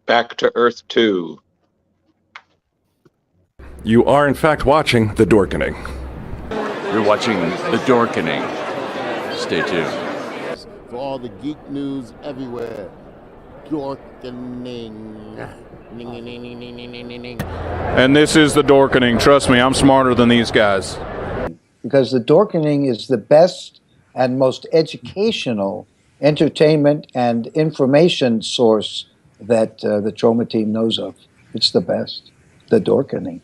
Back to Earth 2. You are, in fact, watching The Dorkening. You're watching The Dorkening. Stay tuned. For all the geek news everywhere. Dorkening. And this is The Dorkening. Trust me, I'm smarter than these guys. Because The Dorkening is the best and most educational entertainment and information source that the Trauma team knows of. It's the best. The Dorkening.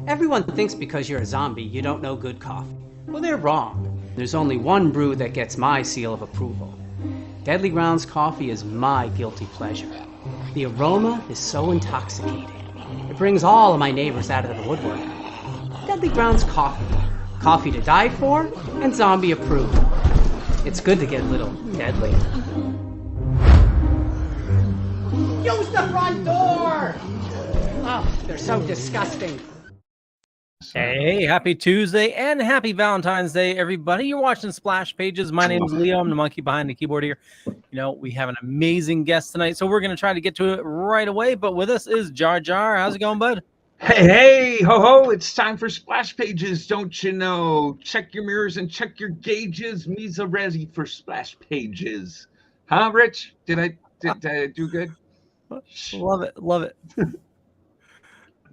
Everyone thinks because you're a zombie, you don't know good coffee. Well, they're wrong. There's only one brew that gets my seal of approval. Deadly Grounds coffee is my guilty pleasure. The aroma is so intoxicating. It brings all of my neighbors out of the woodwork. Deadly Grounds coffee. Coffee to die for and zombie approved. It's good to get a little deadly. Use the front door! Oh, they're so disgusting. Hey, happy Tuesday and happy Valentine's Day, everybody. You're watching Splash Pages. My name is Leo. I'm the monkey behind the keyboard here. You know, we have an amazing guest tonight, so we're going to try to get to it right away. But with us is Jar Jar. How's it going, bud? Hey, ho, ho. It's time for Splash Pages, don't you know? Check your mirrors and check your gauges. Me's a ready for Splash Pages. Huh, Rich? Did I do good? Love it. Love it.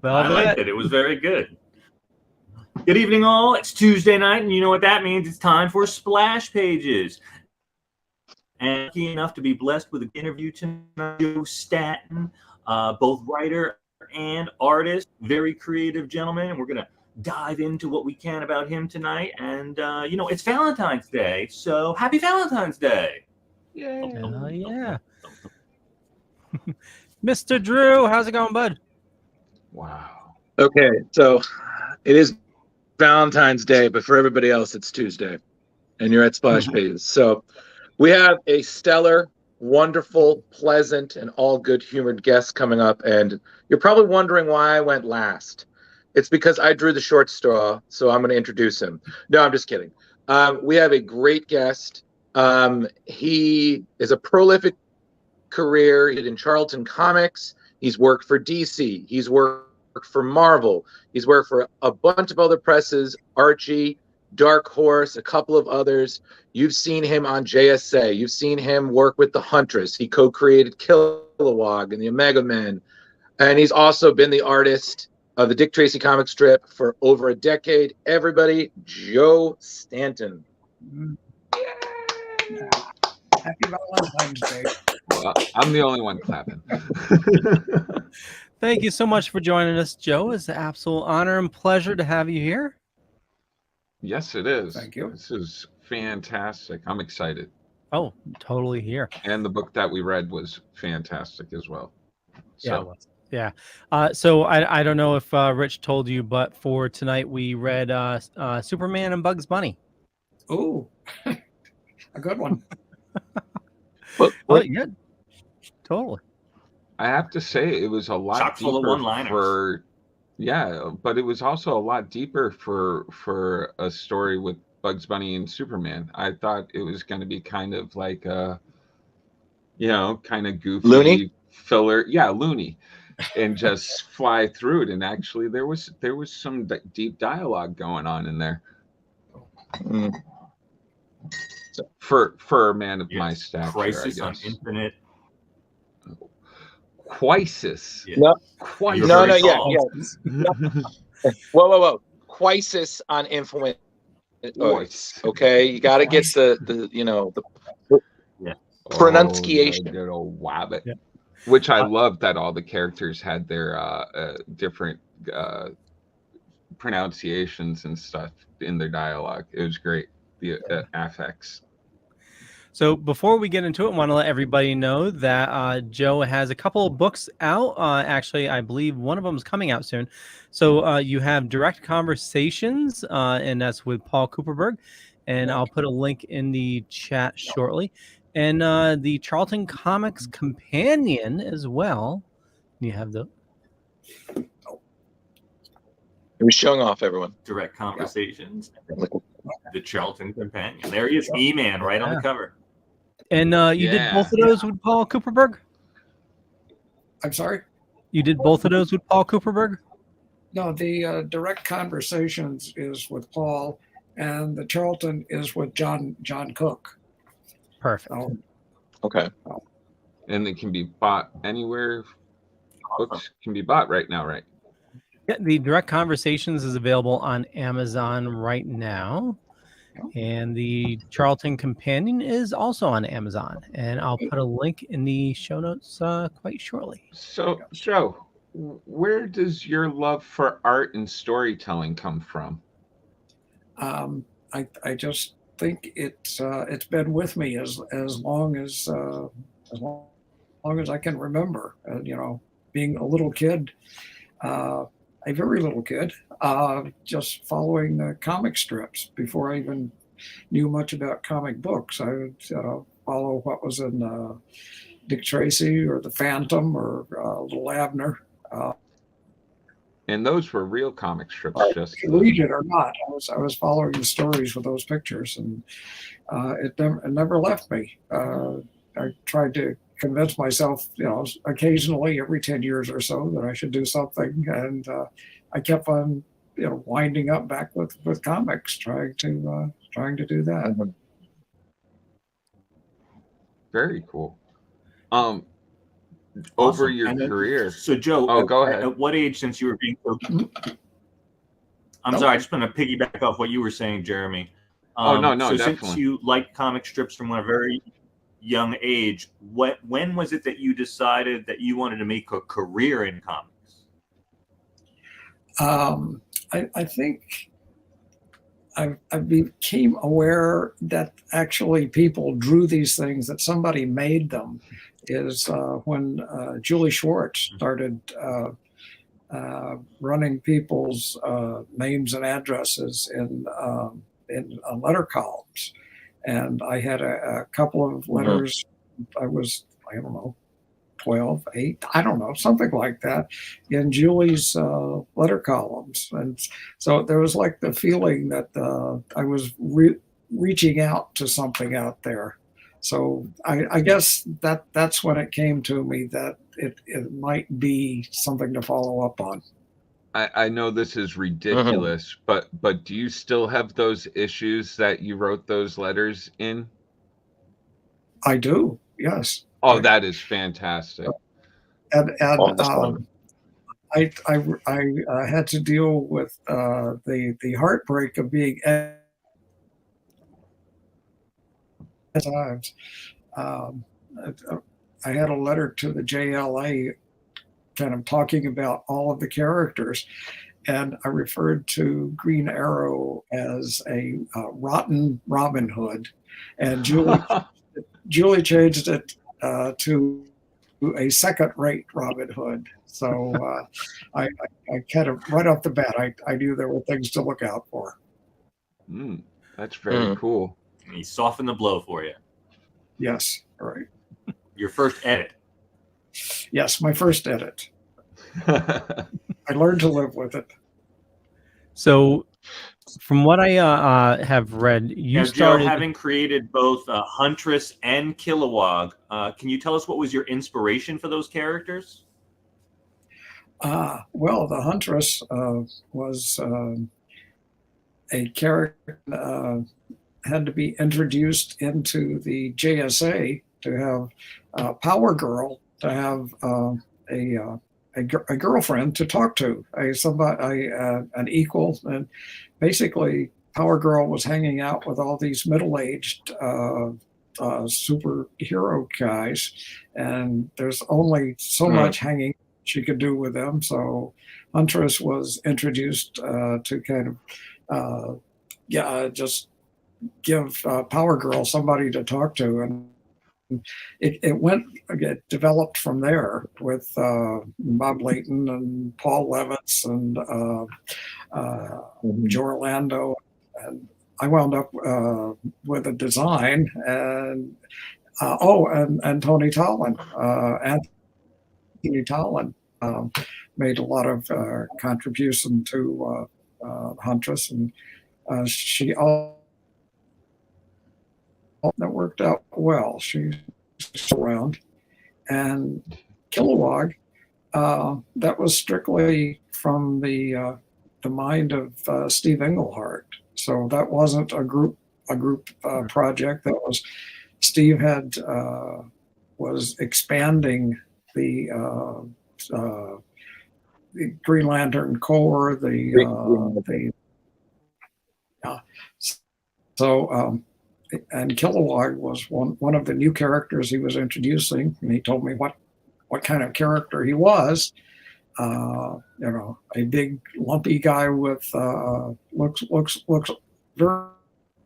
I liked it. It was very good. Good evening, all. It's Tuesday night, and you know what that means. It's time for Splash Pages. And lucky enough to be blessed with an interview tonight, Joe Staton, both writer and artist, very creative gentleman. And we're going to dive into what we can about him tonight. And, you know, it's Valentine's Day, so happy Valentine's Day. Yeah. Yeah. Mr. Drew, how's it going, bud? Wow. Okay, so it is Valentine's Day, but for everybody else, it's Tuesday, and you're at Splash Pages. So we have a stellar, wonderful, pleasant, and all good humored guest coming up, and you're probably wondering why I went last. It's because I drew the short straw, so I'm going to introduce him. No, I'm just kidding. We have a great guest. He is a prolific career. He did in Charlton Comics. He's worked for DC. He's worked for Marvel. He's worked for a bunch of other presses, Archie, Dark Horse, a couple of others. You've seen him on JSA. You've seen him work with the Huntress. He co-created Kilowog and the Omega Men. And he's also been the artist of the Dick Tracy comic strip for over a decade. Everybody, Joe Staton. Happy Valentine's Day. Well, I'm the only one clapping. Thank you so much for joining us, Joe. It's an absolute honor and pleasure to have you here. Yes, it is. Thank you. This is fantastic. I'm excited. Oh, totally here. And the book that we read was fantastic as well. So. Yeah, it was. Yeah. So I don't know if Rich told you, but for tonight we read Supreman and Bugs Bunny. Oh, a good one. Well, yeah, totally. I have to say it was a lot Chock full of deeper one-liners. for, yeah, but it was also a lot deeper for a story with Bugs Bunny and Superman. I thought it was going to be kind of like a, kind of goofy Looney? filler, yeah, loony, and just fly through it. And actually, there was some deep dialogue going on in there. Mm. For a man of my stature, Crisis I on guess. Infinite. Crisis. Yeah. No, Crisis. no, very yeah. Whoa. Crisis on Infinite Earths. Okay, you got to get the Yeah. pronunciation. Oh, good old wabbit. Yeah. Which I love that all the characters had their different pronunciations and stuff in their dialogue. It was great. The affects. So before we get into it, I want to let everybody know that Joe has a couple of books out. Actually, I believe one of them is coming out soon. So you have Direct Conversations, and that's with Paul Cooperberg. And I'll put a link in the chat shortly. And the Charlton Comics Companion as well. You have the... He was showing off everyone. Direct Conversations. The Charlton Companion. There he is, E-Man, right on the cover. And you did both of those with Paul Cooperberg? I'm sorry? You did both of those with Paul Cooperberg? No, the Direct Conversations is with Paul, and the Charlton is with John Cook. Perfect. Okay. And they can be bought anywhere. Books can be bought right now, right? Yeah, the Direct Conversations is available on Amazon right now. And the Charlton Companion is also on Amazon. And I'll put a link in the show notes quite shortly. So, Joe, where does your love for art and storytelling come from? I just think it's been with me as long as I can remember. Being a little kid, a very little kid, just following comic strips before I even knew much about comic books. I would follow what was in Dick Tracy or the Phantom or Little Abner. And those were real comic strips, just read it or not. I was following the stories with those pictures, and it never left me. I tried to convince myself, occasionally every 10 years or so that I should do something, and I kept on, winding up back with comics, trying to do that. Very cool. Over Awesome. your career. So, Joe, go ahead. At what age, since you were being so... I'm sorry, I just want to piggyback off what you were saying, Jeremy. No, so definitely. Since you like comic strips from a very young age, when was it that you decided that you wanted to make a career in comics? I think I became aware that actually people drew these things, that somebody made them, is when Julie Schwartz started running people's names and addresses in letter columns. And I had a couple of letters. I was, 12, 8, I don't know, something like that, in Julie's letter columns. And so there was like the feeling that I was reaching out to something out there. So I guess that's when it came to me that it might be something to follow up on. I know this is ridiculous, but do you still have those issues that you wrote those letters in? I do, yes. Oh, that is fantastic. And I had to deal with the heartbreak of being times. I had a letter to the JLA kind of talking about all of the characters, and I referred to Green Arrow as a rotten Robin Hood, and Julie changed it to a second-rate Robin Hood. So I kind of right off the bat, I knew there were things to look out for. That's very cool. And he softened the blow for you. Yes, right. Your first edit. Yes, my first edit. I learned to live with it. So, from what I have read, you started having created both Huntress and Kilowog. Can you tell us what was your inspiration for those characters? Well, the Huntress was a character had to be introduced into the JSA to have Power Girl, to have a girlfriend to talk to, an equal, and basically Power Girl was hanging out with all these middle-aged superhero guys, and there's only so much hanging she could do with them. So Huntress was introduced to kind of just give Power Girl somebody to talk to, and it developed from there with Bob Layton and Paul Levitz and Joe Orlando, and I wound up with a design and Tony Tollin. Anthony Tollin made a lot of contribution to Huntress, and she all that worked out well. She's around. And Kilowog, that was strictly from the mind of Steve Englehart. So that wasn't a group project. That was Steve was expanding the Green Lantern Corps. And Kilowog was one of the new characters he was introducing, and he told me what kind of character he was. A big lumpy guy with looks very,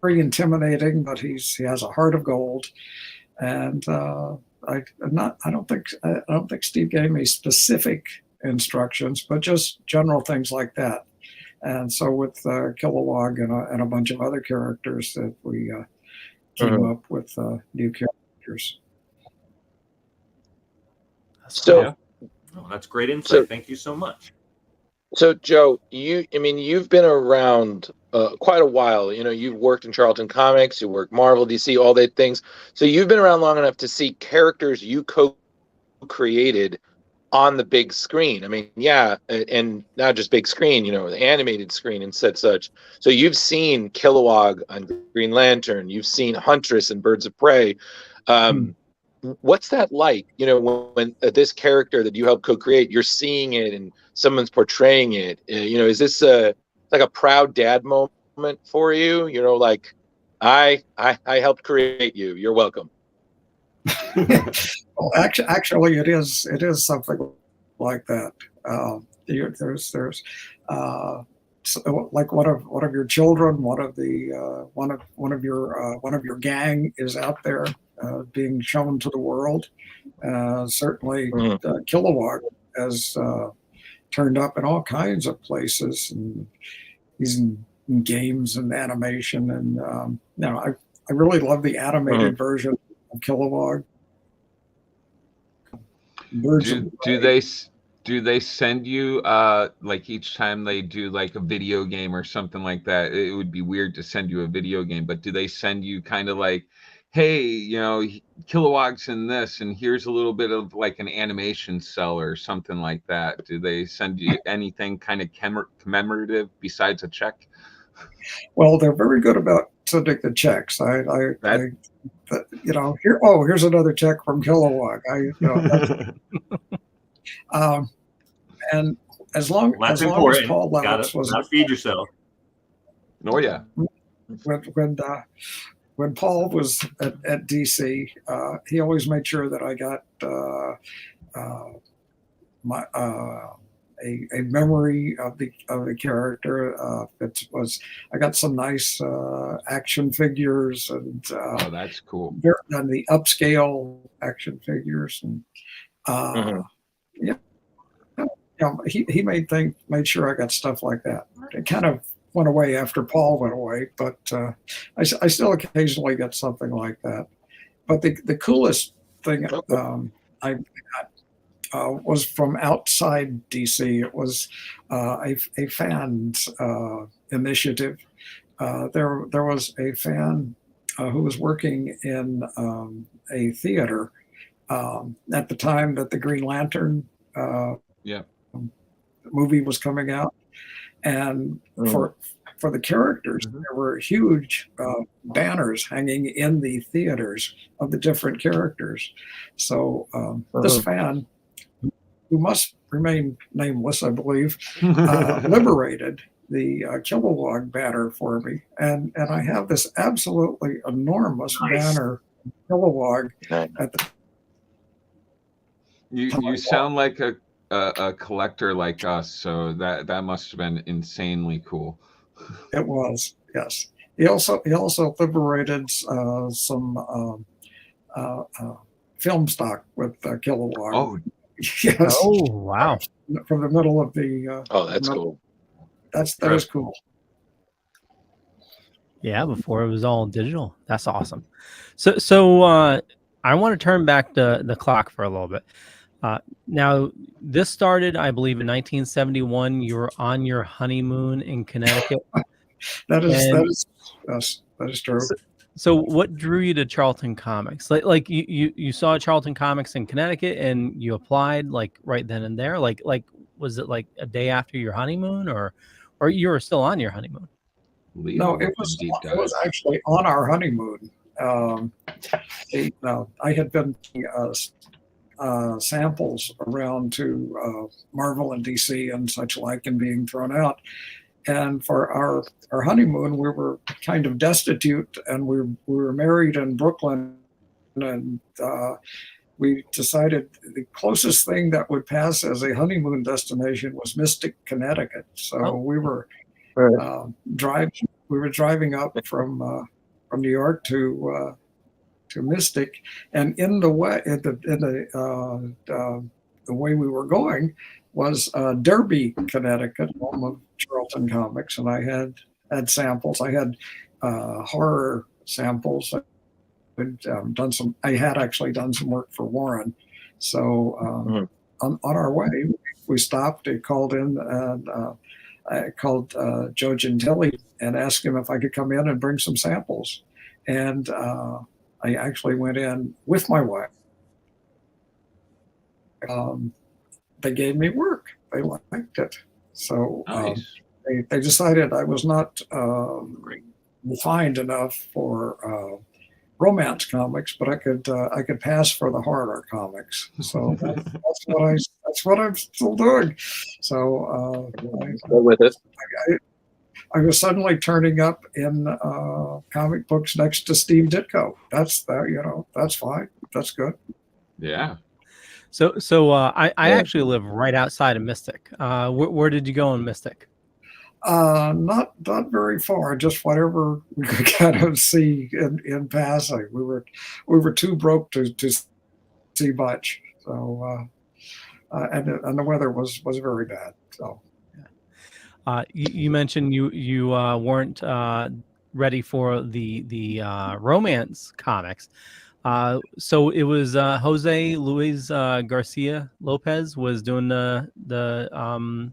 very intimidating, but he has a heart of gold. And I don't think Steve gave me specific instructions, but just general things like that. And so with Kilowog and a bunch of other characters that we came up with new characters. So that's great insight. Thank you so much. So Joe, you've been around quite a while. You've worked in Charlton Comics, you worked Marvel, DC, all that things. So you've been around long enough to see characters you co-created on the big screen. And not just big screen, the animated screen and such. So you've seen Kilowog on Green Lantern, you've seen Huntress and Birds of Prey. What's that like? When this character that you helped co-create, you're seeing it and someone's portraying it. Is this like a proud dad moment for you? Like I helped create you. You're welcome. Well, actually, it is something like that. There's like one of your children, one of your gang is out there being shown to the world. Certainly, Kilowog has turned up in all kinds of places, and he's in games and animation. And I really love the animated version of Kilowog. Do they send you like each time they do like a video game or something like that? It would be weird to send you a video game, but do they send you kind of like, hey, you know, Kilowog's in this, and here's a little bit of like an animation cell or something like that? Do they send you anything kind of commemorative besides a check? Well, they're very good about sending the checks. You know, here's another check from Kilowog. And as long as Paul Levitz was feed yourself. Oh yeah. When Paul was at DC, he always made sure that I got a memory of the character. I got some nice action figures and oh, that's cool. And the upscale action figures and he made sure I got stuff like that. It kind of went away after Paul went away, but I still occasionally get something like that. But the coolest thing I got was from outside DC. It was a fan's initiative. There was a fan who was working in a theater at the time that the Green Lantern movie was coming out, and for the characters, there were huge banners hanging in the theaters of the different characters. So this fan, who must remain nameless, I believe, liberated the Kilowog banner for me, and I have this absolutely enormous banner Kilowog at the. You sound like a collector like us, so that must have been insanely cool. It was, yes. He also liberated some film stock with Kilowog. Oh, yes. Oh, wow! From the middle of the. Oh, that's cool. That is cool. Yeah, before it was all digital. That's awesome. So I want to turn back the clock for a little bit. Now, this started, I believe, in 1971. You were on your honeymoon in Connecticut. That is true. So what drew you to Charlton Comics? Like you saw Charlton Comics in Connecticut and you applied like right then and there? Like was it like a day after your honeymoon or you were still on your honeymoon? No, it was actually on our honeymoon. I had been samples around to Marvel and DC and such like, and being thrown out. And for our honeymoon, we were kind of destitute, and we were married in Brooklyn, and we decided the closest thing that would pass as a honeymoon destination was Mystic, Connecticut. So we were driving. We were driving up from New York to Mystic, and in the way the way we were going was Derby, Connecticut, home of Charlton Comics, and I had samples. I had horror samples. I had actually done some work for Warren. So on our way, we stopped. He called in, and I called Joe Gentile and asked him if I could come in and bring some samples. And I actually went in with my wife. They gave me work. They liked it. So they decided I was not refined enough for romance comics, but I could pass for the horror comics. So that's what I'm still doing. So go with it. I was suddenly turning up in comic books next to Steve Ditko. That's fine. That's good. Yeah. So I actually live right outside of Mystic. Where did you go in Mystic? Not very far. Just whatever we could kind of see in passing. We were too broke to see much. So and the weather was very bad. So. You mentioned you weren't ready for the romance comics. So it was Jose Luis Garcia Lopez was doing the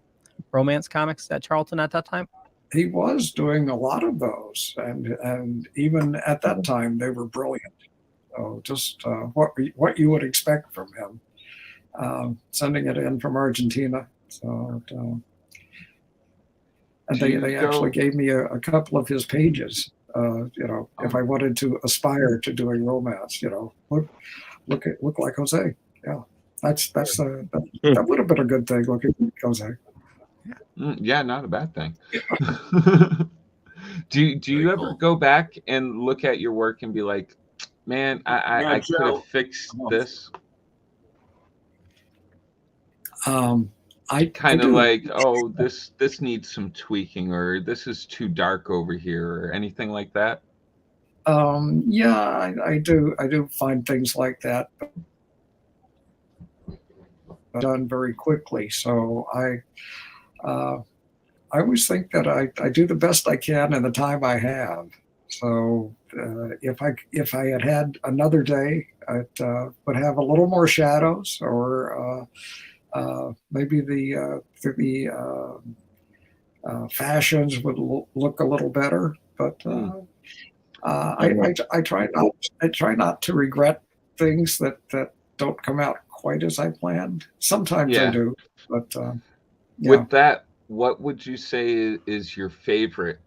romance comics at Charlton at that time. He was doing a lot of those, and even at that time they were brilliant. So just what you would expect from him. Sending it in from Argentina. So and they actually gave me a couple of his pages. If I wanted to aspire to doing romance, look like Jose. Yeah, that would have been a good thing. Looking like Jose. Yeah, not a bad thing. Do you ever go back and look at your work and be like, man, I could have fixed this? I kind of like, oh, this needs some tweaking, or this is too dark over here, or anything like that. Yeah, I do find things like that done very quickly. So I always think that I do the best I can in the time I have. So if I had another day, I would have a little more shadows, or maybe the fashions would look a little better. But I try not to regret things that don't come out quite as I planned. Sometimes I do, but with that, what would you say is your favorite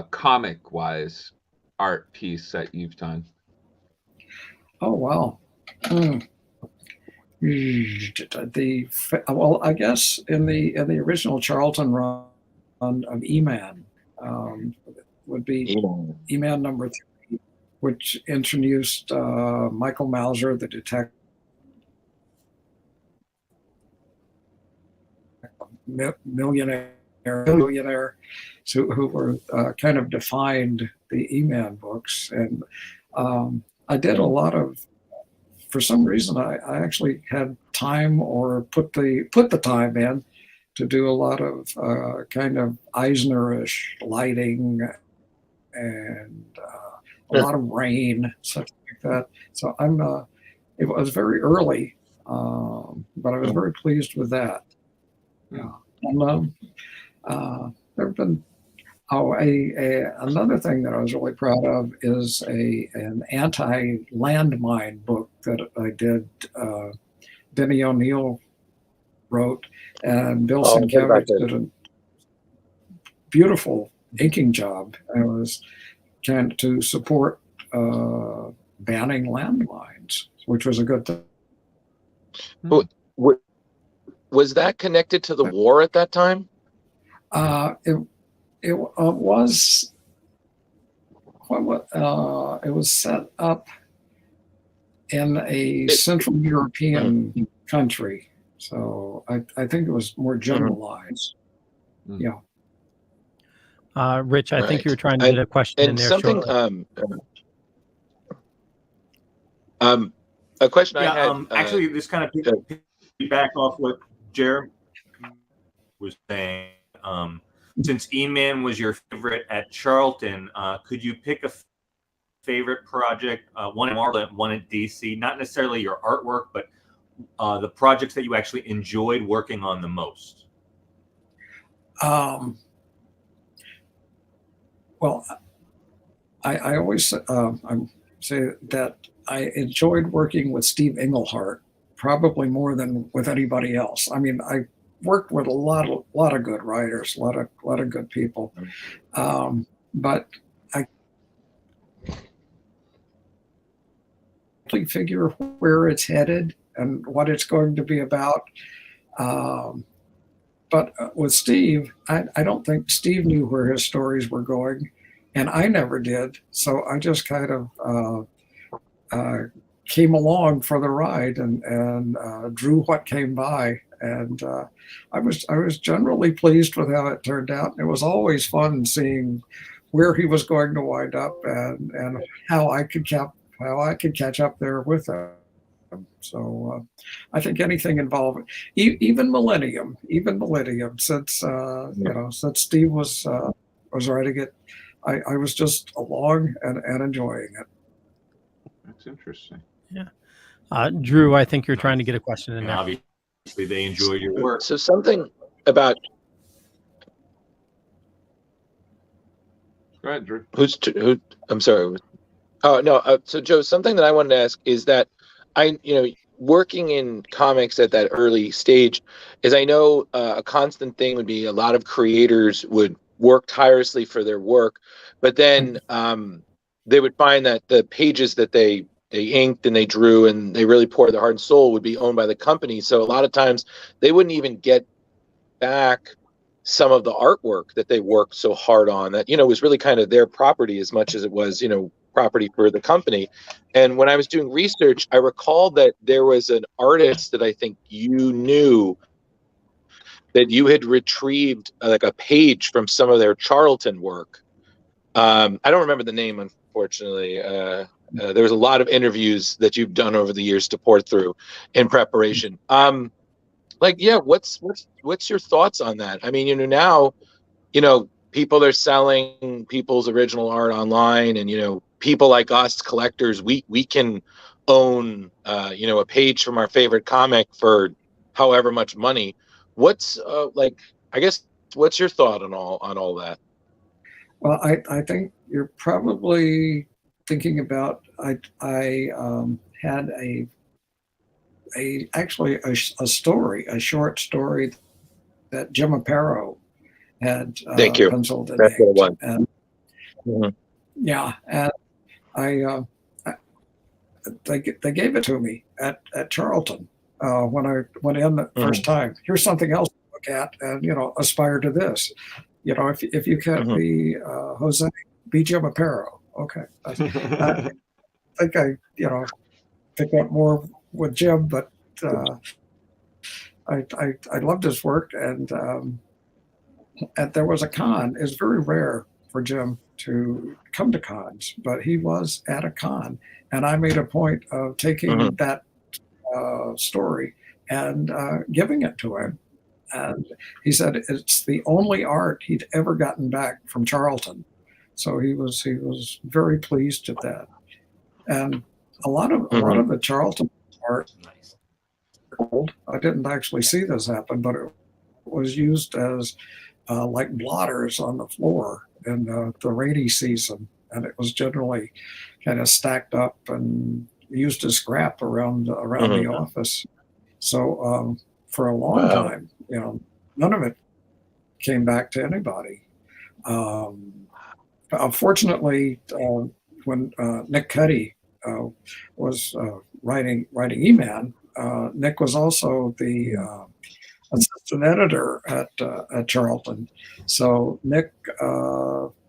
comic-wise art piece that you've done? Oh wow. Well, I guess in the original Charlton run of E-Man would be E-Man number 3, which introduced Michael Mauser, the detective, millionaire, who were kind of defined the E-Man books, and I did a lot of. For some reason, I actually had time, or put the time in, to do a lot of kind of Eisner-ish lighting and a lot of rain, such like that. So it was very early, but I was very pleased with that. Yeah. And there have been another thing that I was really proud of is an anti-landmine book that I did. Denny O'Neil wrote, and Bill Sienkiewicz did a beautiful inking job. And it was kind to support banning landmines, which was a good thing. Was that connected to the war at that time? It was set up in a Central European country, so I think it was more generalized. Yeah. Rich, I think you were trying to get a question in there. Something, a question I had. Actually, this kind of back off what Jeremy was saying. Since E-Man was your favorite at Charlton, could you pick a favorite project, one in Marvel, one in DC? Not necessarily your artwork, but the projects that you actually enjoyed working on the most. Well, I always say that I enjoyed working with Steve Englehart probably more than with anybody else. I mean, I worked with a lot of good writers, a lot of good people, but I can't figure where it's headed and what it's going to be about. But with Steve, I don't think Steve knew where his stories were going, and I never did. So I just kind of came along for the ride and drew what came by. And I was generally pleased with how it turned out. It was always fun seeing where he was going to wind up and how I could catch up there with him. So I think anything involving even Millennium, since since Steve was writing it, I was just along and enjoying it. That's interesting. Yeah. Drew, I think you're trying to get a question in And there. obviously, they enjoy your work. So something about Go ahead, Drew. who? I'm sorry. Oh no. So Joe, something that I wanted to ask is that working in comics at that early stage is I know a constant thing would be a lot of creators would work tirelessly for their work, but then they would find that the pages that they inked and they drew and they really poured their heart and soul would be owned by the company. So a lot of times they wouldn't even get back some of the artwork that they worked so hard on that, was really kind of their property as much as it was, property for the company. And when I was doing research, I recalled that there was an artist that I think you knew that you had retrieved like a page from some of their Charlton work. I don't remember the name, unfortunately. There was a lot of interviews that you've done over the years to pour through in preparation. What's your thoughts on that? I mean, now, people are selling people's original art online, and people like us collectors, we can own a page from our favorite comic for however much money. What's what's your thought on all that? Well, I think you're probably thinking about. I had a story, a short story that Jim Aparo had penciled in. That's the one. And, mm-hmm. Yeah, and they gave it to me at Charlton when I went in the first time. Here's something else to look at, and aspire to this. If you can't be Jose, be Jim Aparo. Okay, I think I picked up more with Jim, but I loved his work, and there was a con. It's very rare for Jim to come to cons, but he was at a con, and I made a point of taking that story and giving it to him. And he said it's the only art he'd ever gotten back from Charlton, so he was very pleased at that. And a lot of the Charlton art, I didn't actually see this happen, but it was used as like blotters on the floor in the rainy season, and it was generally kind of stacked up and used as scrap around the office. So for a long time, none of it came back to anybody. Unfortunately, when Nick Cuti was writing E-Man, Nick was also the assistant editor at Charlton. So Nick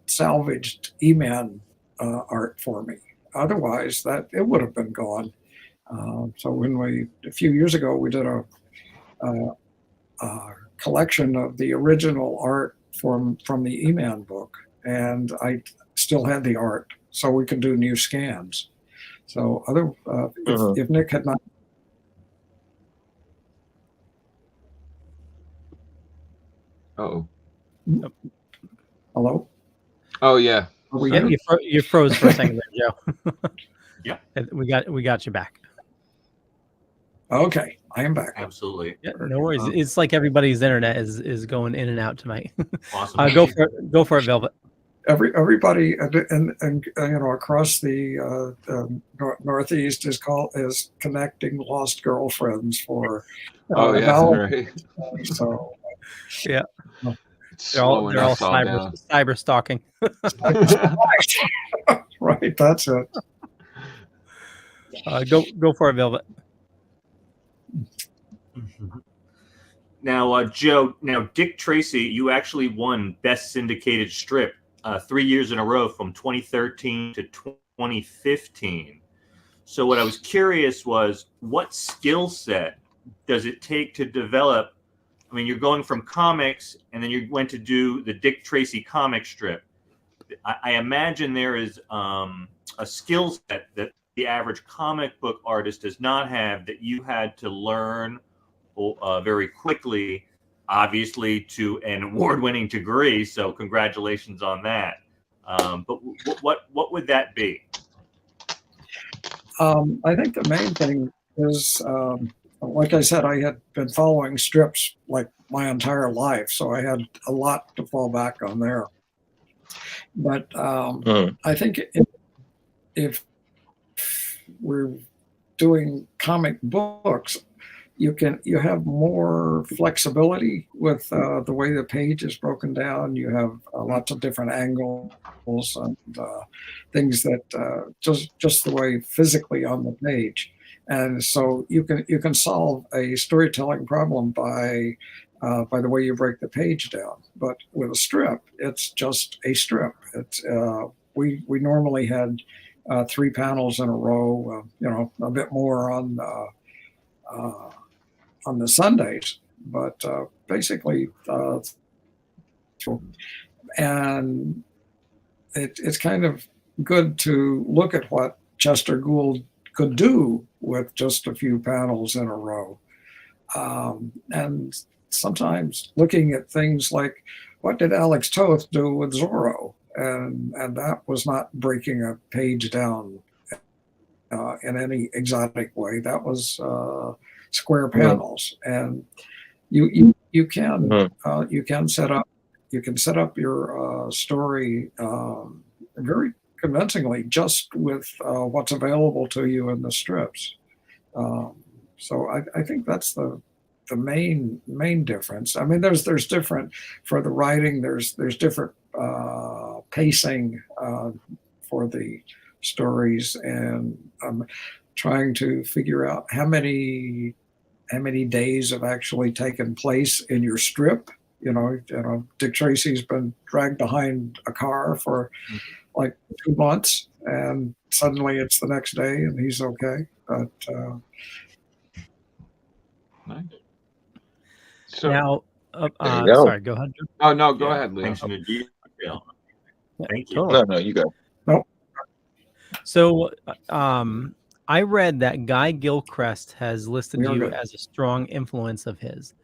salvaged E-Man art for me. Otherwise, that it would have been gone. So when a few years ago, we did a collection of the original art from the E-Man book, and I still had the art, so we could do new scans. So if Nick had not. Uh-oh. Hello? Oh, yeah. You froze for a second there, Joe. Yeah. We got you back. Okay, I am back. Absolutely. Yeah, no worries. It's like everybody's internet is going in and out tonight. Awesome. Go for it, Velvet. Everybody and across the Northeast is connecting lost girlfriends for. Right. So. Yeah. They're all cyber stalking. Right, that's it. Go for it, Velvet. Now, Joe. Now, Dick Tracy, you actually won Best Syndicated Strip 3 years in a row, from 2013 to 2015. So, what I was curious was, what skill set does it take to develop? I mean, you're going from comics, and then you went to do the Dick Tracy comic strip. I imagine there is a skill set that the average comic book artist does not have, that you had to learn very quickly, obviously to an award-winning degree. So congratulations on that. But what would that be? I think the main thing is, like I said, I had been following strips like my entire life, so I had a lot to fall back on there. But I think if we're doing comic books, you have more flexibility with the way the page is broken down. You have lots of different angles and things that just the way physically on the page, and so you can solve a storytelling problem by the way you break the page down. But with a strip, it's just a strip. It's we normally had 3 panels in a row, a bit more on the Sundays, but basically, and it's kind of good to look at what Chester Gould could do with just a few panels in a row. And sometimes looking at things like, what did Alex Toth do with Zorro? And that was not breaking a page down in any exotic way. That was square panels, and you can set up your story very convincingly just with what's available to you in the strips. So I think that's the main difference. I mean, there's different for the writing. There's different pacing for the stories, and I'm trying to figure out how many days have actually taken place in your strip. Dick Tracy's been dragged behind a car for like 2 months, and suddenly it's the next day and he's okay. But nice. So now, sorry, go ahead. Oh no, go ahead, Leo. Thanks for the detail. Thank you. Totally. No, you go. Nope. So, I read that Guy Gilchrist has listed you as a strong influence of his.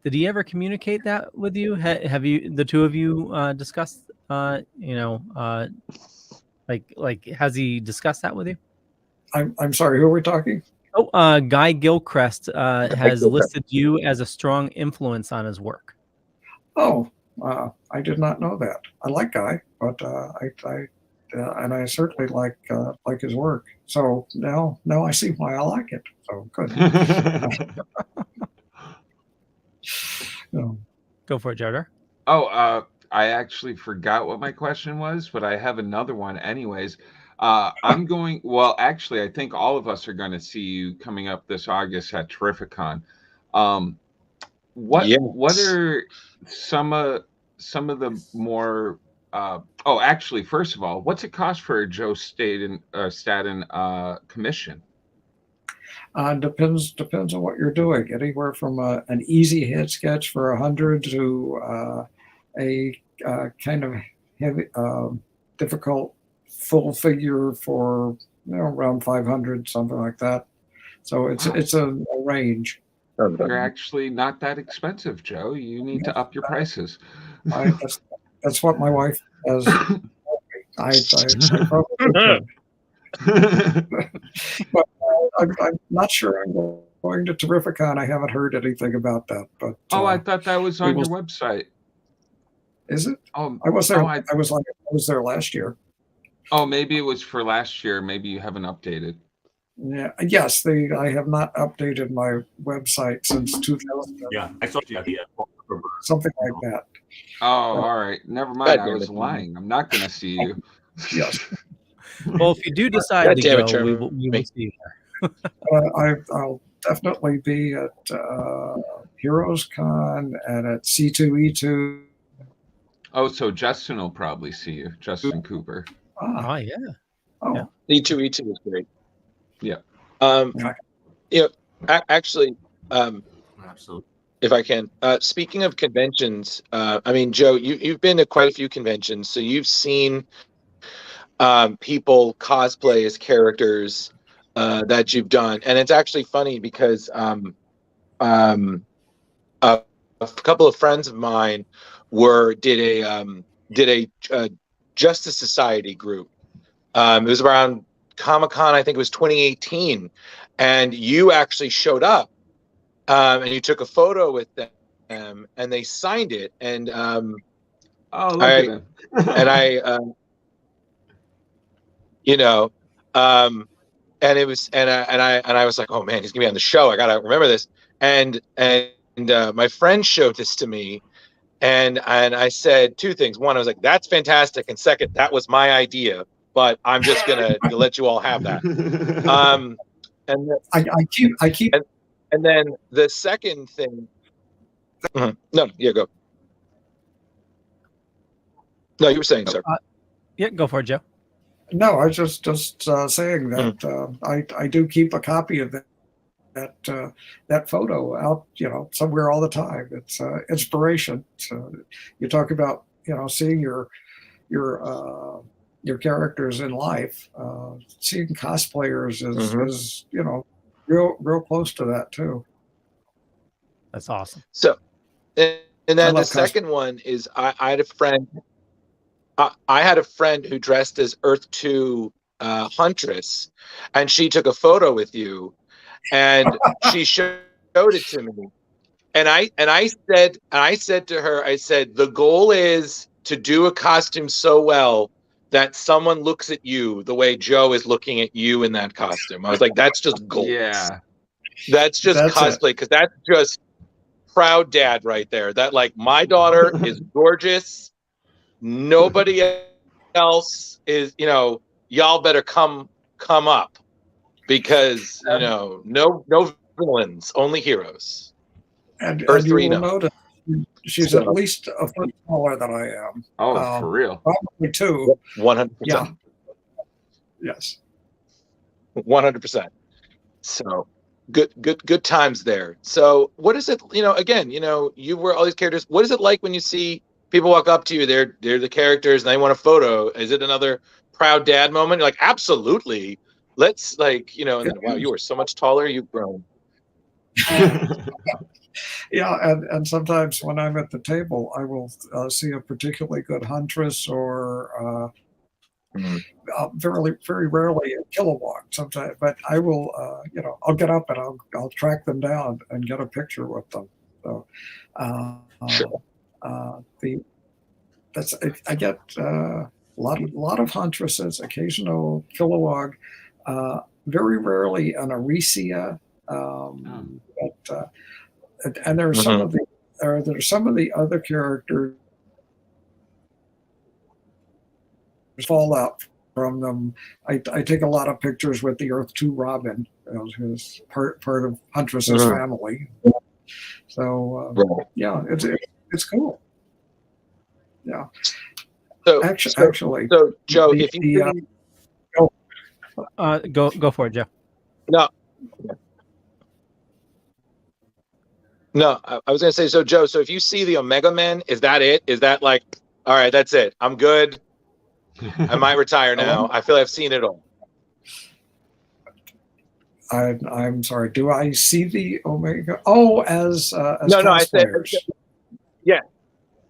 Did he ever communicate that with you? Have you, the two of you, discussed? Like has he discussed that with you? I'm sorry, who are we talking? Oh, Guy Gilchrist has listed you as a strong influence on his work. Oh, I did not know that. I like Guy, but and I certainly like his work. So now I see why I like it. So good. Go for it, Jodar. Oh, I actually forgot what my question was, but I have another one anyways. I'm going, well, actually, I think all of us are going to see you coming up this August at Terrificon. What are some of the more actually, first of all, what's it cost for a Joe Staton commission? Depends on what you're doing. Anywhere from an easy head sketch for $100 to a kind of heavy, difficult full figure for around $500, something like that. So it's a range. They're actually not that expensive, Joe. You need to up your prices. That's what my wife does. I probably but I'm not sure I'm going to Terrificon. I haven't heard anything about that. But I thought that was on your website. Is it? Oh, I was there. I was there last year. Oh, maybe it was for last year. Maybe you haven't updated. Yeah. Yes. I have not updated my website since 2000. Yeah, I saw you. Something like that. Oh, all right. Never mind. I was lying. I'm not going to see you. Yes. Well, if you do decide to go, we will see you there. I'll definitely be at Heroes Con and at C2E2. Oh, so Justin will probably see you, Justin Cooper. Oh, yeah. Oh, yeah. C2E2 is great. Yeah. Actually, absolutely. If I can, speaking of conventions, I mean, Joe, you've been to quite a few conventions, so you've seen people cosplay as characters that you've done, and it's actually funny because a couple of friends of mine did a Justice Society group. It was around Comic-Con, I think it was 2018, and you actually showed up, and you took a photo with them, and they signed it, and look at him. and I, you know, and it was, and I was like, oh man, he's gonna be on the show. I gotta remember this. And my friend showed this to me, and I said two things. One, I was like, that's fantastic, and second, that was my idea, but I'm just gonna let you all have that. And I keep. And then the second thing. No, yeah, go. No, you were saying, sir. Yeah, go for it, Joe. No, I was just saying that I do keep a copy of that photo out, somewhere all the time. It's inspiration. So you talk about seeing your characters in life. Seeing cosplayers is real close to that too. That's awesome. So, and then the second one is I had a friend. I had a friend who dressed as Earth 2 Huntress, and she took a photo with you, and she showed it to me. And I said to her, I said, the goal is to do a costume so well that someone looks at you the way Joe is looking at you in that costume. I was like, that's just gold. Yeah. That's just cosplay, because that's just proud dad right there. That, like, my daughter is gorgeous. Nobody else is, y'all better come up, because no villains, only heroes. And Earth you 3, will no. notice she's at least a foot smaller than I am. Oh, for real? Probably 2. 100%. Yeah. Yes. 100%. So good times there. So what is it? Again, you were all these characters. What is it like when you see people walk up to you? They're the characters, and they want a photo. Is it another proud dad moment? You're like, absolutely. Let's, and then, wow, you are so much taller. You've grown. Yeah, and sometimes when I'm at the table, I will see a particularly good Huntress or very rarely a Kilowog sometimes. But I will, I'll get up and I'll track them down and get a picture with them. So, Sure. I get a lot of Huntresses, occasional Kilowog, very rarely an Aricia. And there are some of the other characters fallout from them. I take a lot of pictures with the Earth 2 Robin, who's part of Huntress's family. So yeah, it's cool. Yeah. So actually, so Joe, if you go for it, Joe. No, I was going to say, so Joe, so if you see the Omega Men, is that it? Is that like, all right, that's it, I'm good, I might retire now, I feel I've seen it all? I'm sorry, do I see the Omega? Oh, as no, I said, yeah,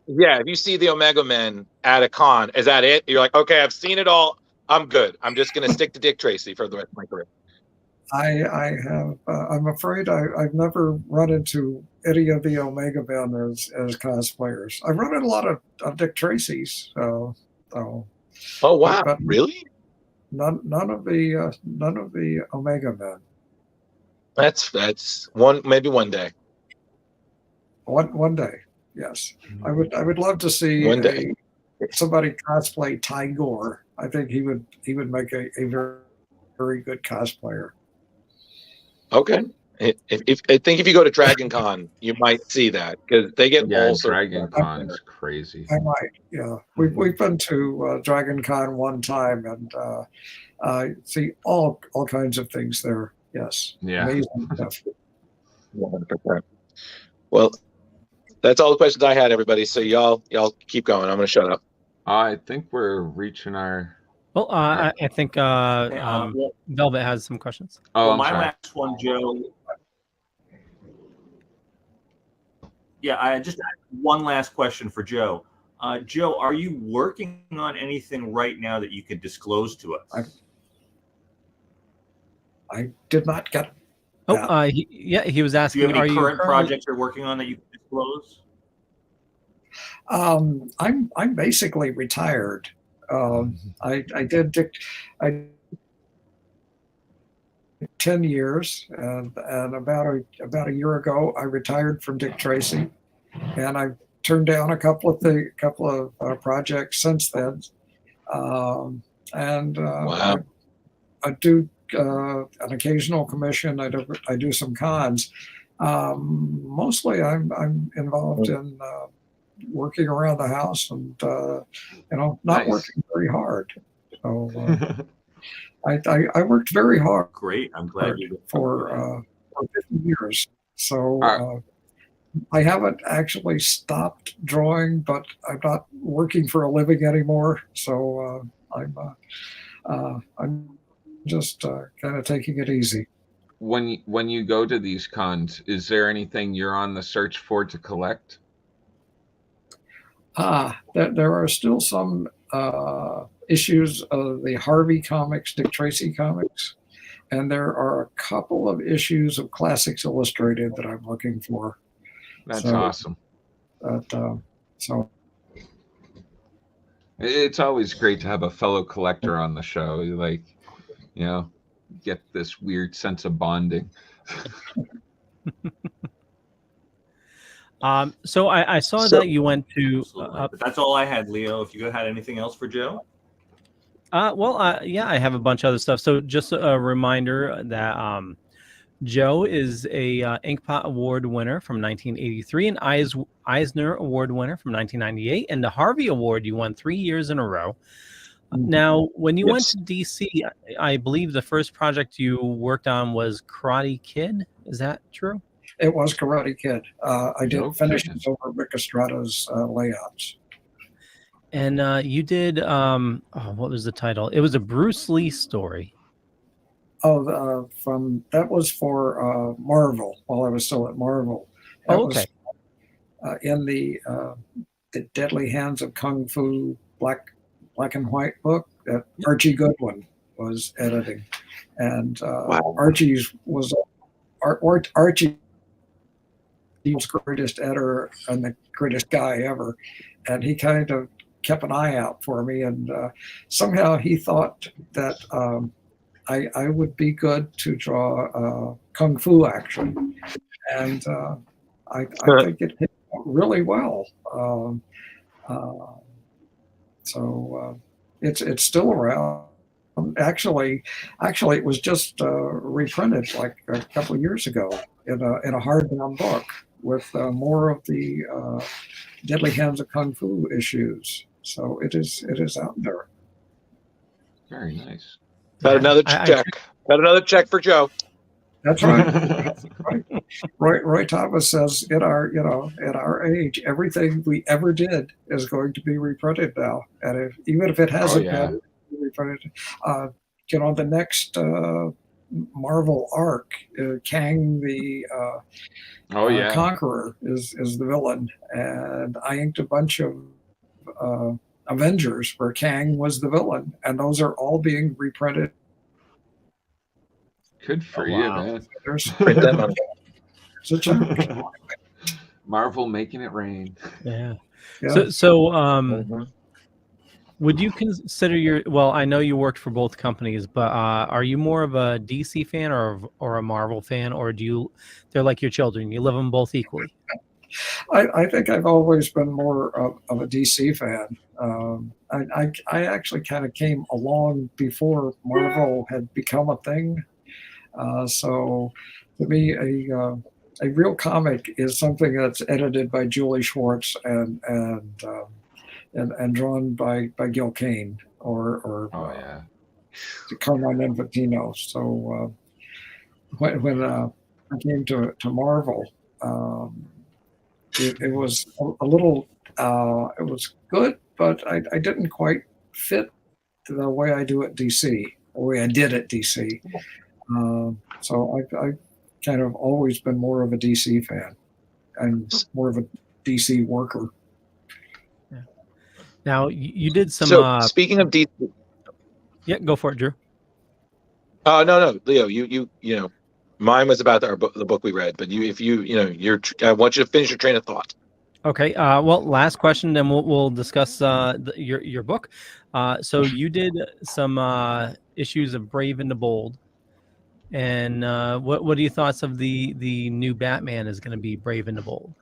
if you see the Omega Men at a con, is that it? You're like, okay, I've seen it all, I'm good, I'm just going to stick to Dick Tracy for the rest of my career. I have. I'm afraid I've never run into any of the Omega Men as cosplayers. I've run into a lot of Dick Tracy's. Oh wow! But really? None of the Omega Men. That's one, maybe one day. One day, yes. I would love to see somebody cosplay Ty Gore. I think he would make a very, very good cosplayer. Okay. I think if you go to Dragon Con, you might see that, because they get all sorts. Dragon Con is crazy. I might, yeah. We've been to Dragon Con one time, and see all kinds of things there. Yes. Yeah. Amazing stuff. 100%. Well, that's all the questions I had, everybody. So y'all keep going. I'm going to shut up. I think we're reaching our. Well, I think Velvet has some questions. Oh, my last one, Joe. Yeah, I just had one last question for Joe. Joe, are you working on anything right now that you could disclose to us? I did not get. Oh, he was Do asking. you have any are current you projects you're working on that you can disclose? I'm basically retired. I did 10 years, and about a year ago, I retired from Dick Tracy, and I've turned down a couple of projects since then. Wow. I do an occasional commission. I do some cons. Mostly, I'm involved in working around the house and not Nice. working very hard. So I worked very hard. Great. I'm glad you for 50 years. So I haven't actually stopped drawing, but I'm not working for a living anymore. So I'm just kind of taking it easy. When you go to these cons, is there anything you're on the search for to collect? There are still some issues of the Harvey comics, Dick Tracy comics, and there are a couple of issues of Classics Illustrated that I'm looking for. That's awesome. So it's always great to have a fellow collector on the show. You get this weird sense of bonding. So I saw that you went to. But that's all I had, Leo. If you had anything else for Joe? Yeah, I have a bunch of other stuff. So just a reminder that Joe is a Inkpot Award winner from 1983, an Eisner Award winner from 1998, and the Harvey Award you won 3 years in a row. Now, when you went to DC, I believe the first project you worked on was Karate Kid. Is that true? it was Karate Kid. I did finish it over Rick Estrada's layouts. And you did, what was the title? It was a Bruce Lee story. Oh, that was for Marvel while I was still at Marvel. That okay. Was, in the Deadly Hands of Kung Fu black and white book that Archie Goodwin was editing, and Archie's was Archie. He was the greatest editor and the greatest guy ever, and he kind of kept an eye out for me, and somehow he thought that I would be good to draw kung fu action, and I think it hit really well. So it's still around. Actually, it was just reprinted like a couple of years ago in a hardbound book with more of the Deadly Hands of Kung Fu issues. So it is out there. Very nice. Got another check. Got another check for Joe. That's right. Roy Thomas says, at our age, everything we ever did is going to be reprinted now, and even if it hasn't been reprinted, the next Marvel arc, Kang the Conqueror is the villain, and I inked a bunch of Avengers where Kang was the villain, and those are all being reprinted. Good for you, man. Print them up. Marvel making it rain. Yeah. So would you consider I know you worked for both companies, but are you more of a DC fan or a Marvel fan, or they're like your children, you love them both equally? I think I've always been more of a DC fan. I actually kind of came along before Marvel had become a thing. So to me, a real comic is something that's edited by Julie Schwartz and drawn by Gil Kane or Carmine Infantino. So when I came to Marvel, it was a little it was good, but I didn't quite fit the way I do at DC, the way I did at DC. So I've kind of always been more of a DC fan and more of a DC worker. Yeah. Now you did some. So speaking of DC, yeah, go for it, Drew. Oh no, Leo, you know, mine was about the book we read, but if you I want you to finish your train of thought. Okay. Well, last question, then we'll discuss your book. So you did some issues of Brave and the Bold, and what are your thoughts of the new Batman is going to be Brave and the Bold?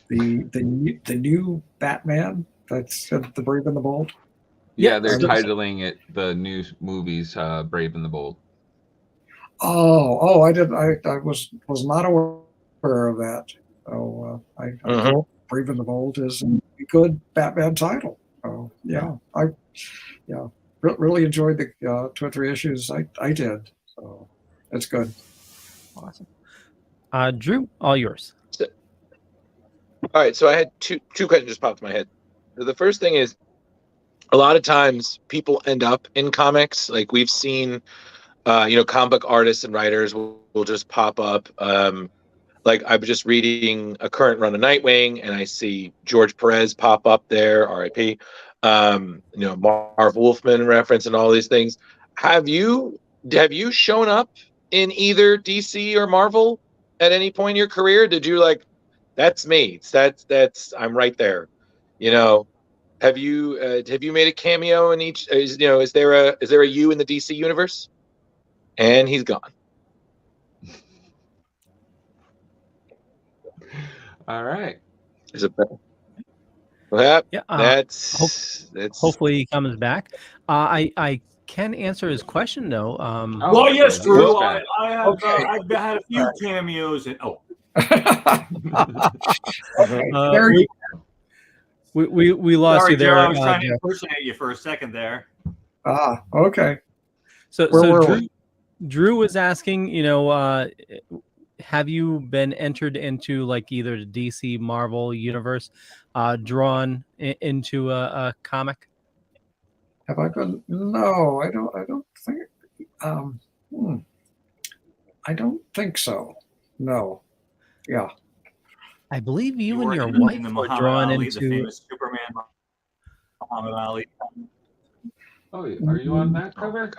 The new Batman, that's the Brave and the Bold. Yeah, they're titling it the new movies Brave and the Bold. Oh, I didn't. I was not aware of that. So I think Brave and the Bold is a good Batman title. Oh yeah, I really enjoyed the 2 or 3 issues I did. So it's good. Awesome. Drew, all yours. All right, so I had two questions just popped in my head. The first thing is, a lot of times people end up in comics. Like we've seen, comic book artists and writers will just pop up. Like I was just reading a current run of Nightwing, and I see George Perez pop up there, R.I.P. Marv Wolfman reference and all these things. Have you shown up in either DC or Marvel at any point in your career? Did you like, that's me? That's I'm right there. Have you made a cameo in each? Is there a you in the DC universe? And he's gone. All right. Is it better? Well, yeah. That's hopefully he comes back. I can answer his question though. Well, yes, Drew. I've had a few cameos. We lost Sorry, you there. Joe, I was trying to impersonate you for a second there. Okay. So Drew was asking, have you been entered into like either the DC Marvel universe, drawn into a comic? Have I been? No, I don't think. I don't think so. No. Yeah. I believe you and your wife were drawn into the famous Superman, Muhammad Ali. Oh, are you on that cover?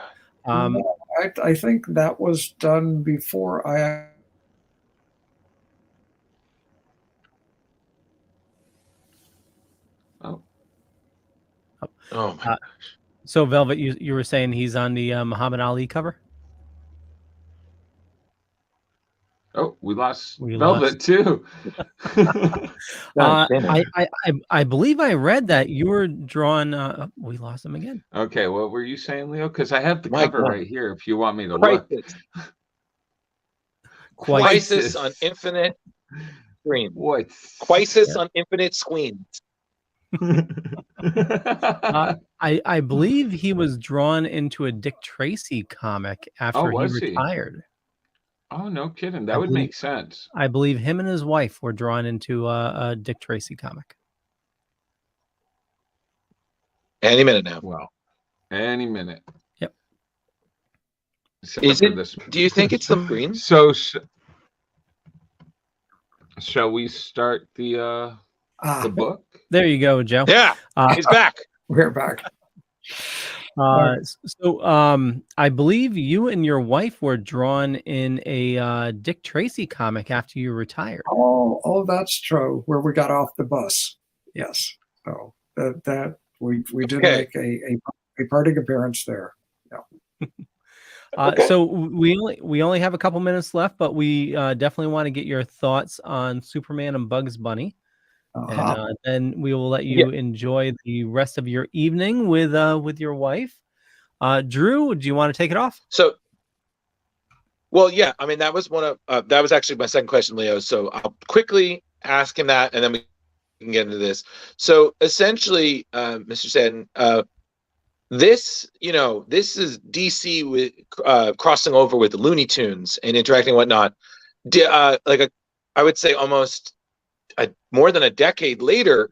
I think that was done before I. Oh my gosh. So Velvet, you were saying he's on the Muhammad Ali cover? Oh, we lost Velvet too. I believe I read that you were drawn. We lost him again. Okay, what were you saying, Leo? Because I have the cover right here. If you want me to look. Crisis on Infinite Screen. What? Crisis on Infinite Screens. I believe he was drawn into a Dick Tracy comic after he retired. Oh, no kidding. That would make sense. I believe him and his wife were drawn into a Dick Tracy comic. Any minute now. Well, any minute. Yep. Is it? Do you think it's the green? So, shall we start the book? There you go, Joe. Yeah, he's back. We're back. I believe you and your wife were drawn in a Dick Tracy comic after you retired. Oh, that's true. Where we got off the bus. Yes. So that we did make a parting appearance there. Yeah. So we only have a couple minutes left, but we definitely want to get your thoughts on Supreman and Bugs Bunny. And then we will let you enjoy the rest of your evening with your wife. Drew, do you want to take it off? So, well, yeah. I mean, that was that was actually my second question, Leo. So I'll quickly ask him that, and then we can get into this. So essentially, Mr. Staton, this is DC with crossing over with the Looney Tunes and interacting and whatnot. I would say almost more than a decade later,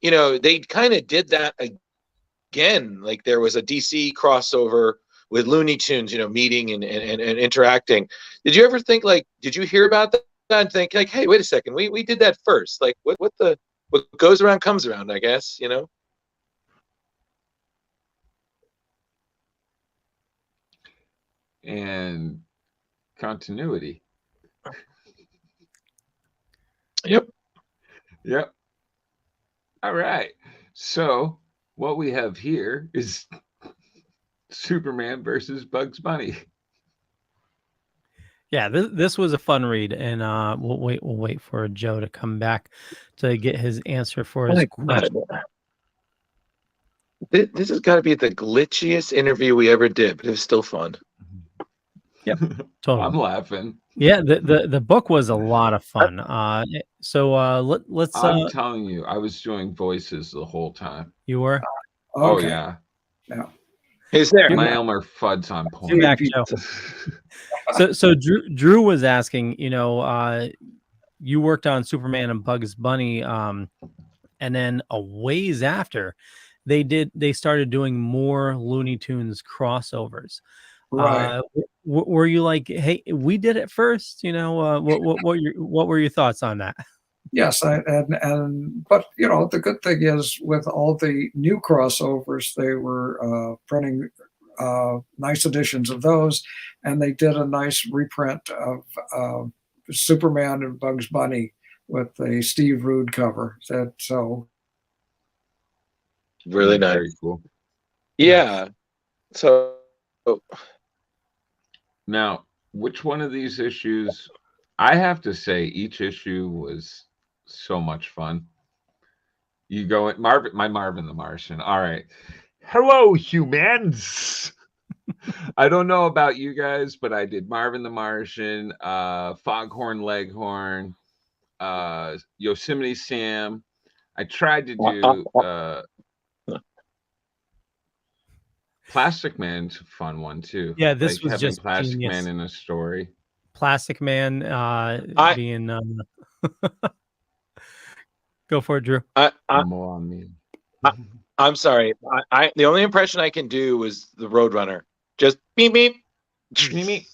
they kind of did that again. Like there was a DC crossover with Looney Tunes, meeting and interacting. Did you ever think, did you hear about that and think like, hey, wait a second, we did that first? Like what goes around comes around, I guess, and continuity. Yep. Yep. All right. So what we have here is Superman versus Bugs Bunny. Yeah, this was a fun read, and we'll wait for Joe to come back to get his answer for his question. This has got to be the glitchiest interview we ever did, but it was still fun. Yep, totally. I'm laughing. Yeah, the book was a lot of fun. Let's. I'm telling you, I was doing voices the whole time. You were? Oh Okay. yeah. Yeah. He's there. My Elmer Fudd's on point. Come back, Joe. So Drew was asking, you worked on Superman and Bugs Bunny, and then a ways after, they started doing more Looney Tunes crossovers. Right. Were you like, hey, we did it first? What were your thoughts on that? Yes, but the good thing is with all the new crossovers, they were printing nice editions of those, and they did a nice reprint of Superman and Bugs Bunny with a Steve Rude cover. So really nice. Very cool. Yeah. So now, which one of these issues? I have to say, each issue was so much fun. You go at Marvin the Martian. All right. Hello, humans. I don't know about you guys, but I did Marvin the Martian, Foghorn Leghorn, Yosemite Sam. I tried to do Plastic Man's a fun one too. Yeah, this was having just Plastic genius. Man in a story. Plastic Man being go for it, Drew. More on me. I'm sorry. I the only impression I can do was the Roadrunner. Just beep beep. Beep.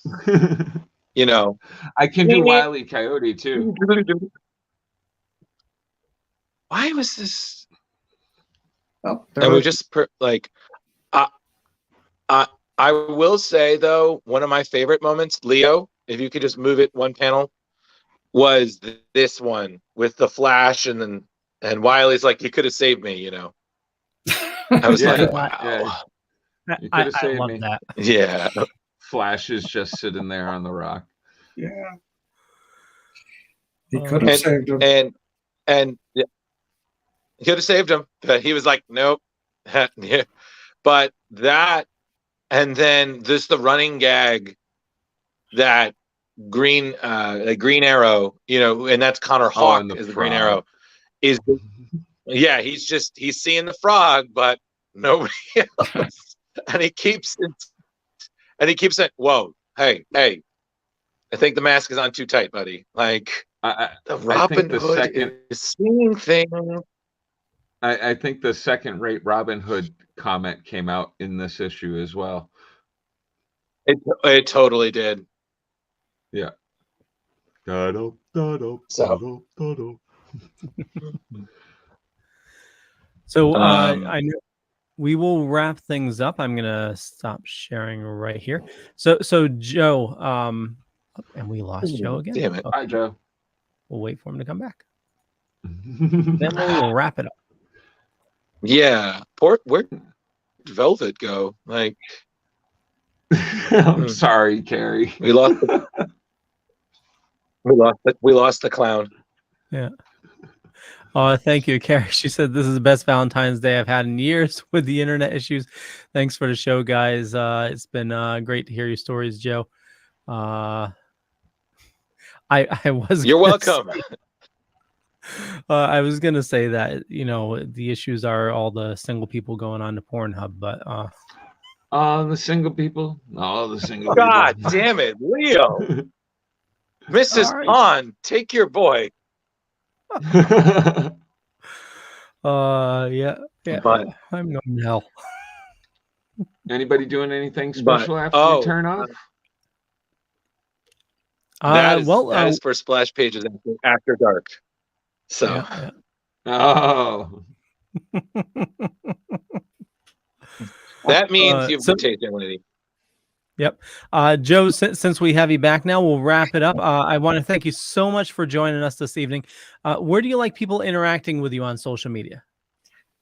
I can do Wile E. Coyote too. Why was this? Oh, and we just I will say though, one of my favorite moments, Leo, if you could just move it one panel, was this one with the Flash and Wiley's like, you could have saved me, I was like, wow. Yeah. You could have saved love me. that. Yeah. Flash is just sitting there on the rock. Yeah. He could have saved him. And yeah, he could have saved him, but he was like, nope. Yeah. But that, and then just the running gag that Green Arrow, and that's Connor Hawke is the Green Arrow, is he's seeing the frog, but nobody else. And he keeps saying, whoa, hey, I think the mask is on too tight, buddy. Like the Robin Hood is seeing things. I think the second-rate Robin Hood comment came out in this issue as well. It totally did. Yeah. So I know we will wrap things up. I'm gonna stop sharing right here. So Joe, and we lost Joe again. Damn it. Okay. Hi, Joe. We'll wait for him to come back. Then we'll wrap it up. Yeah. Where'd Velvet go? Like, I'm sorry, Carrie. We lost the clown. Yeah. Thank you, Carrie. She said this is the best Valentine's Day I've had in years with the internet issues. Thanks for the show, guys. It's been great to hear your stories, Joe. I was. You're welcome. I was gonna say that the issues are all the single people going on to Pornhub, but the single people. All the single God people. damn it, Leo. Mrs. Right. Pond, take your boy. Yeah. But- I'm going to hell. Anybody doing anything special after you turn off? That is for Splash Pages after dark. So yeah. Oh. That means you've tasted one of these. Yep. Joe, since we have you back now, we'll wrap it up. I want to thank you so much for joining us this evening. Where do you like people interacting with you on social media?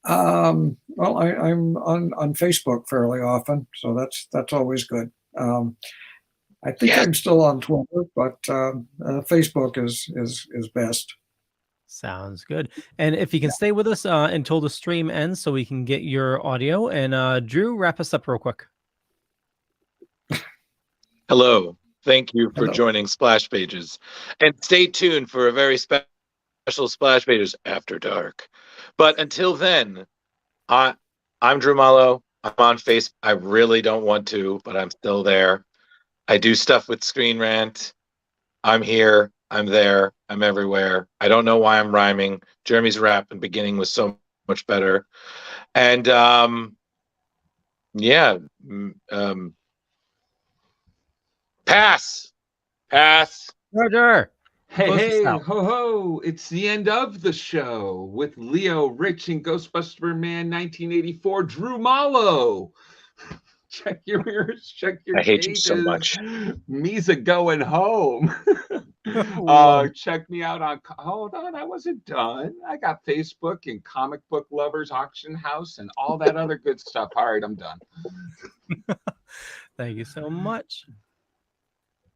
Well, I'm on Facebook fairly often, so that's always good. I think I'm still on Twitter, but Facebook is best. Sounds good. And if you can stay with us until the stream ends so we can get your audio. And Drew, wrap us up real quick. Hello. Thank you for joining Splash Pages. And stay tuned for a very special Splash Pages After Dark. But until then, I'm Drew Mollo. I'm on Facebook. I really don't want to, but I'm still there. I do stuff with Screen Rant. I'm here. I'm there. I'm everywhere. I don't know why I'm rhyming. Jeremy's rap and beginning was so much better. And pass. Roger. Hey, ho, ho. It's the end of the show with Leo, Rich, and Ghostbuster Man 1984, Drew Mollo. Check your mirrors, check your I hate you so much. Misa going home. Check me out on, hold on, I wasn't done. I got Facebook and Comic Book Lovers Auction House and all that other good stuff. All right, I'm done. Thank you so much.